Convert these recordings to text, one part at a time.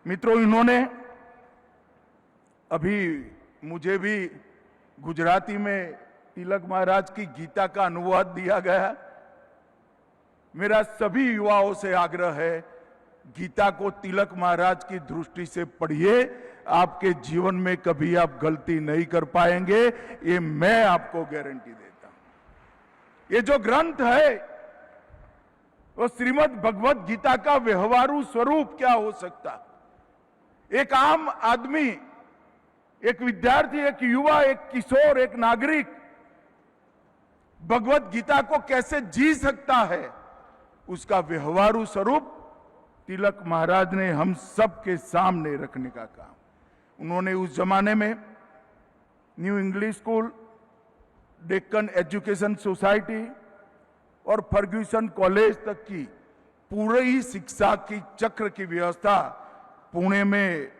मित्रों, इन्होंने अभी मुझे भी गुजराती में तिलक महाराज की गीता का अनुवाद दिया गया। मेरा सभी युवाओं से आग्रह है, गीता को तिलक महाराज की दृष्टि से पढ़िए। आपके जीवन में कभी आप गलती नहीं कर पाएंगे, ये मैं आपको गारंटी देता हूं। ये जो ग्रंथ है वो श्रीमद् भगवत गीता का व्यवहारू स्वरूप क्या हो सकता। एक आम आदमी, एक विद्यार्थी, एक युवा, एक किशोर, एक नागरिक भगवत गीता को कैसे जी सकता है, उसका व्यवहारू स्वरूप तिलक महाराज ने हम सब के सामने रखने का काम। उन्होंने उस जमाने में new English school, Deccan education society और फर्ग्यूसन कॉलेज तक की पूरी शिक्षा की चक्र की व्यवस्था पुणे में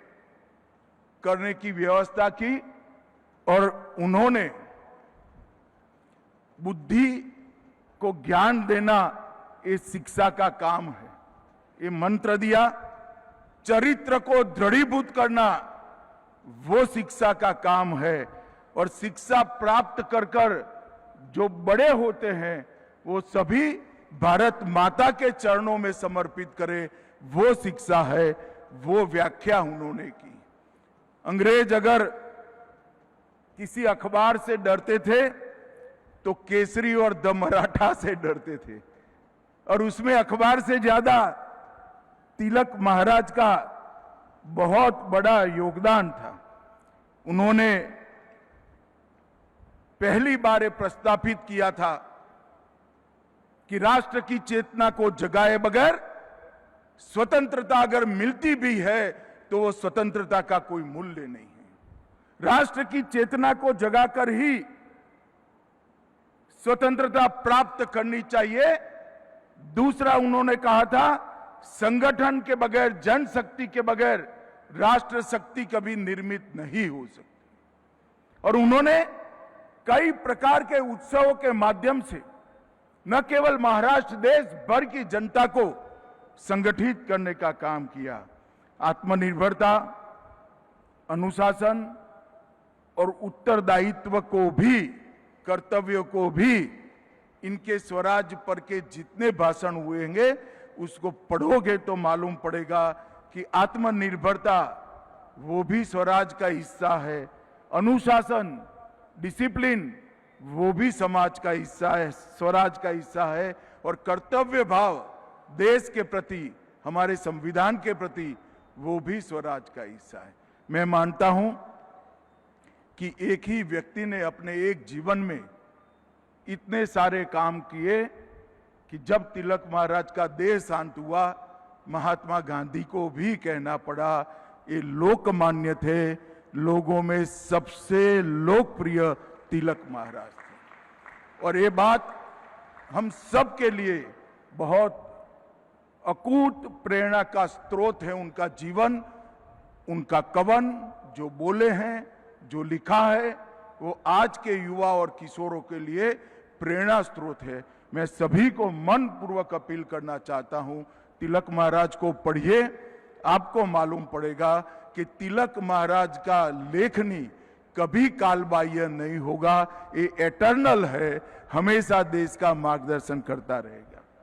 करने की व्यवस्था की। और उन्होंने बुद्धि को ज्ञान देना ये शिक्षा का काम है। ये मंत्र दिया, चरित्र को दृढ़ीभूत करना वो शिक्षा का काम है। और शिक्षा प्राप्त कर कर जो बड़े होते हैं वो सभी भारत माता के चरणों में समर्पित करे, वो शिक्षा है। वो व्याख्या उन्होंने की। अंग्रेज अगर किसी अखबार से डरते थे तो केसरी और द मराठा से डरते थे, और उसमें अखबार से ज्यादा तिलक महाराज का बहुत बड़ा योगदान था। उन्होंने पहली बार ये प्रस्तापित किया था कि राष्ट्र की चेतना को जगाए बगैर स्वतंत्रता अगर मिलती भी है तो वो स्वतंत्रता का कोई मूल्य नहीं है। राष्ट्र की चेतना को जगाकर ही स्वतंत्रता प्राप्त करनी चाहिए। दूसरा, उन्होंने कहा था संगठन के बगैर, जनशक्ति के बगैर राष्ट्र शक्ति कभी निर्मित नहीं हो सकती। और उन्होंने कई प्रकार के उत्सवों के माध्यम से न केवल महाराष्ट्र, देश भर की जनता को संगठित करने का काम किया। आत्मनिर्भरता, अनुशासन और उत्तरदायित्व को भी, कर्तव्यों को भी, इनके स्वराज पर के जितने भाषण हुए होंगे उसको पढ़ोगे तो मालूम पड़ेगा कि आत्मनिर्भरता वो भी स्वराज का हिस्सा है। अनुशासन, डिसिप्लिन वो भी समाज का हिस्सा है, स्वराज का हिस्सा है। और कर्तव्य भाव देश के प्रति, हमारे संविधान के प्रति, वो भी स्वराज का हिस्सा है। मैं मानता हूं कि एक ही व्यक्ति ने अपने एक जीवन में इतने सारे काम किए कि जब तिलक महाराज का देह शांत हुआ, महात्मा गांधी को भी कहना पड़ा ये लोकमान्य थे, लोगों में सबसे लोकप्रिय तिलक महाराज थे। और ये बात हम सब के लिए बहुत अकूट प्रेरणा का स्रोत है। उनका जीवन, उनका कवन जो बोले हैं, जो लिखा है, वो आज के युवा और किशोरों के लिए प्रेरणा स्रोत है। मैं सभी को मन पूर्वक अपील करना चाहता हूं, तिलक महाराज को पढ़िए। आपको मालूम पड़ेगा कि तिलक महाराज का लेखनी कभी कालबाह्य नहीं होगा, ये एटर्नल है, हमेशा देश का मार्गदर्शन करता रहेगा।